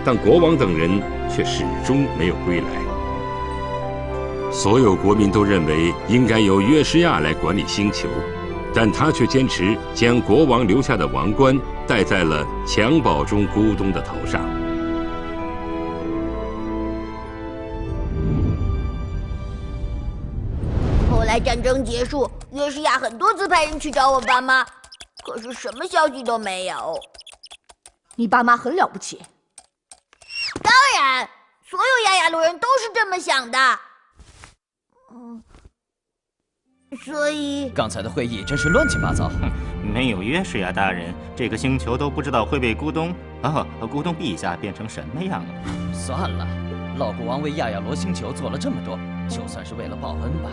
但国王等人却始终没有归来。所有国民都认为应该由约书亚来管理星球，但他却坚持将国王留下的王冠戴在了襁褓中咕咚的头上。后来战争结束，约书亚很多次派人去找我爸妈，可是什么消息都没有。你爸妈很了不起。当然，所有亚亚罗人都是这么想的。所以刚才的会议真是乱七八糟。没有约书亚大人，这个星球都不知道会被咕咚咕咚陛下变成什么样了。算了，老国王为亚亚罗星球做了这么多，就算是为了报恩吧。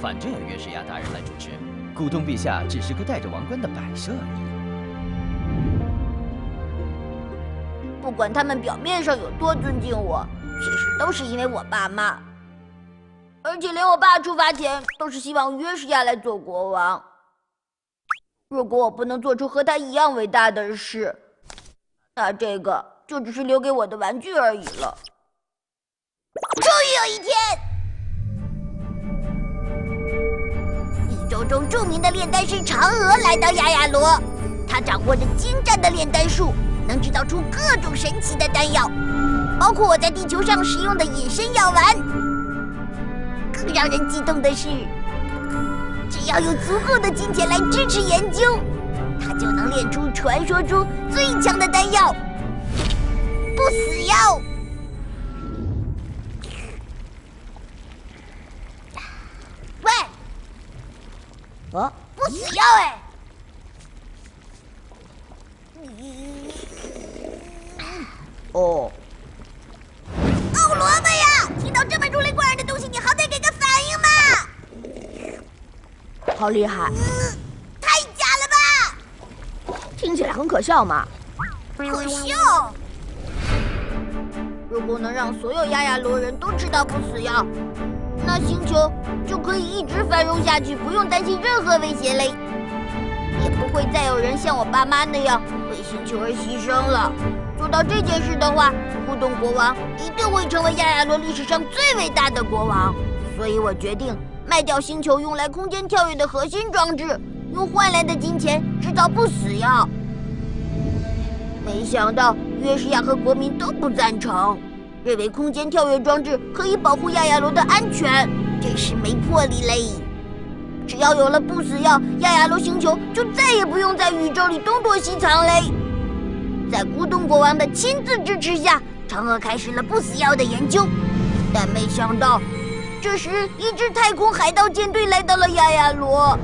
反正有约书亚大人来主持，咕咚陛下只是个戴着王冠的摆设而已。不管他们表面上有多尊敬我，其实都是因为我爸妈。而且连我爸出发前都是希望约书亚来做国王。如果我不能做出和他一样伟大的事，那这个就只是留给我的玩具而已了。终于有一天，宇宙中著名的炼丹师嫦娥来到亚亚罗，他掌握着精湛的炼丹术，能制造出各种神奇的丹药，包括我在地球上使用的隐身药丸。更让人激动的是，只要有足够的金钱来支持研究，他就能炼出传说中最强的丹药——不死药。喂，不死药哎！哦，奥罗们呀，听到这么如雷贯耳的东西，你好歹给个反应嘛！好厉害！太假了吧！听起来很可笑嘛。可笑！如果能让所有亚亚罗人都知道不死药，那星球就可以一直繁荣下去，不用担心任何威胁嘞，也不会再有人像我爸妈那样为星球而牺牲了。做到这件事的话，咕咚国王一定会成为亚亚罗历史上最伟大的国王。所以我决定卖掉星球用来空间跳跃的核心装置，用换来的金钱制造不死药。没想到约书亚和国民都不赞成，认为空间跳跃装置可以保护亚亚罗的安全，真是没魄力嘞！只要有了不死药，亚亚罗星球就再也不用在宇宙里东躲西藏嘞。在咕咚国王的亲自支持下，嫦娥开始了不死药的研究。但没想到，这时一支太空海盗舰队来到了亚亚罗。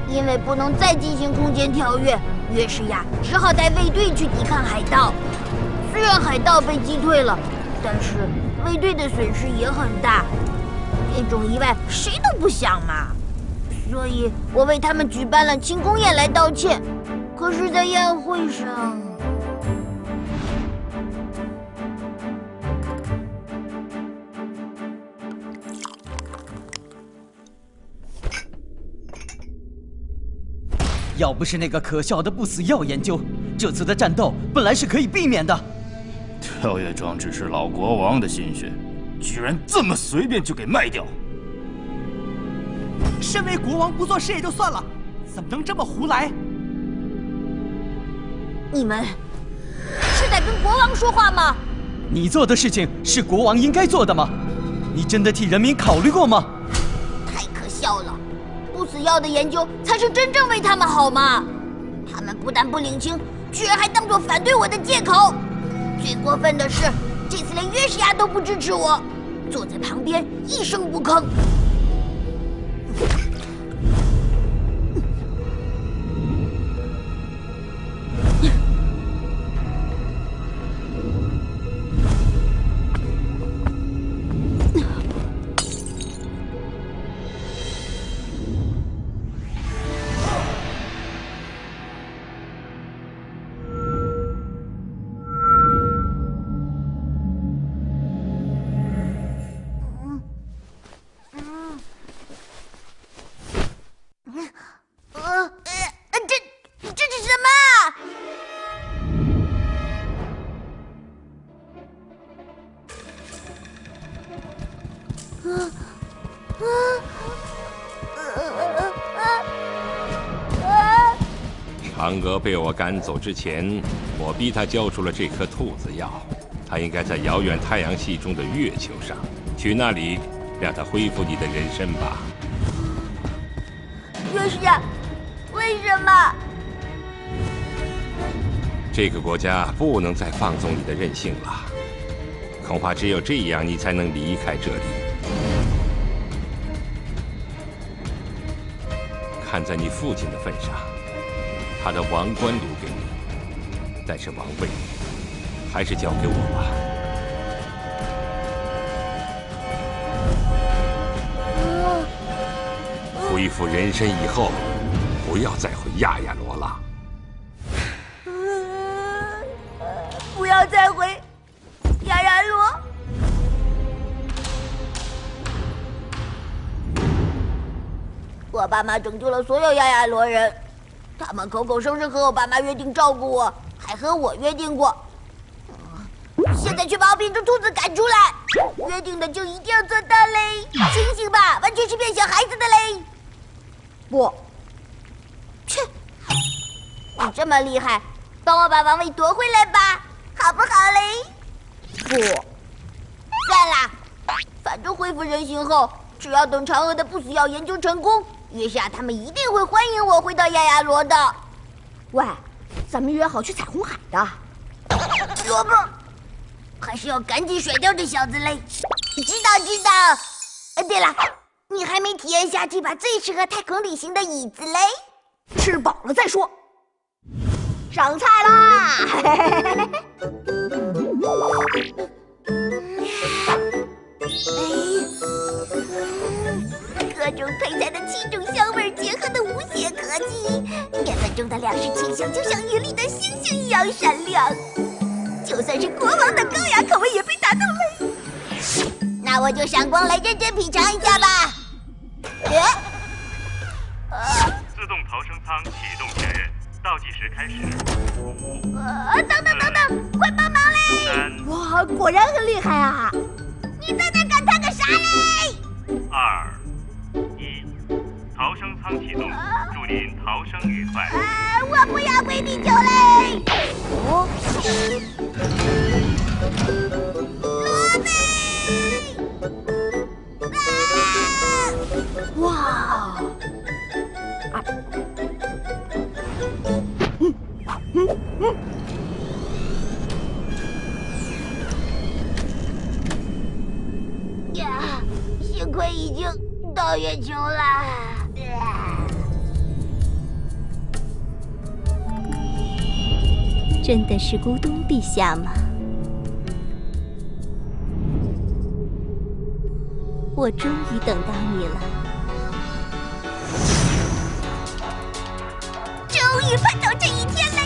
因为不能再进行空间跳跃，约书亚只好带卫队去抵抗海盗。虽然海盗被击退了，但是卫队的损失也很大。这种意外谁都不想嘛，所以我为他们举办了庆功宴来道歉。可是，在宴会上，要不是那个可笑的不死药研究，这次的战斗本来是可以避免的。跳跃装置是老国王的心血，居然这么随便就给卖掉。身为国王不做事也就算了，怎么能这么胡来？你们是在跟国王说话吗？你做的事情是国王应该做的吗？你真的替人民考虑过吗？太可笑了！不死药的研究才是真正为他们好嘛！他们不但不领情，居然还当作反对我的借口。最过分的是，这次连约书亚都不支持我，坐在旁边一声不吭。嫦娥被我赶走之前，我逼她交出了这颗兔子药。她应该在遥远太阳系中的月球上，去那里让她恢复你的人身吧。月氏呀，为什么？这个国家不能再放纵你的任性了，恐怕只有这样，你才能离开这里。看在你父亲的份上，他的王冠留给你，但是王位还是交给我吧。恢复人身以后，不要再回亚亚罗了。不要再回亚亚罗。我爸妈拯救了所有亚亚罗人，他们口口声声和我爸妈约定照顾我，还和我约定过。现在却把我变成兔子赶出来，约定的就一定要做到嘞！醒醒吧，完全是骗小孩子的嘞！不，切！你这么厉害，帮我把王位夺回来吧，好不好嘞？不，算了，反正恢复人形后，只要等嫦娥的不死药研究成功，月下他们一定会欢迎我回到亚亚罗的。喂，咱们约好去彩虹海的。萝卜，还是要赶紧甩掉这小子嘞！知道。对了，你还没体验下这把最适合太空旅行的椅子嘞。吃饱了再说。上菜啦！各种配菜的7种香味结合的无懈可击，面粉中的粮食清香就像云里的星星一样闪亮。就算是国王的高雅口味也被打动了。那我就闪光来认真品尝一下吧。自动逃生舱启动确认，倒计时开始。等，快帮忙嘞！哇，果然很厉害啊！你在那感叹个啥嘞2、1，逃生舱启动，祝您逃生愉快。我不要回地球嘞！罗贝！哇！呀，幸亏已经到月球了。真的是咕咚陛下吗？我终于等到你了，终于盼到这一天了。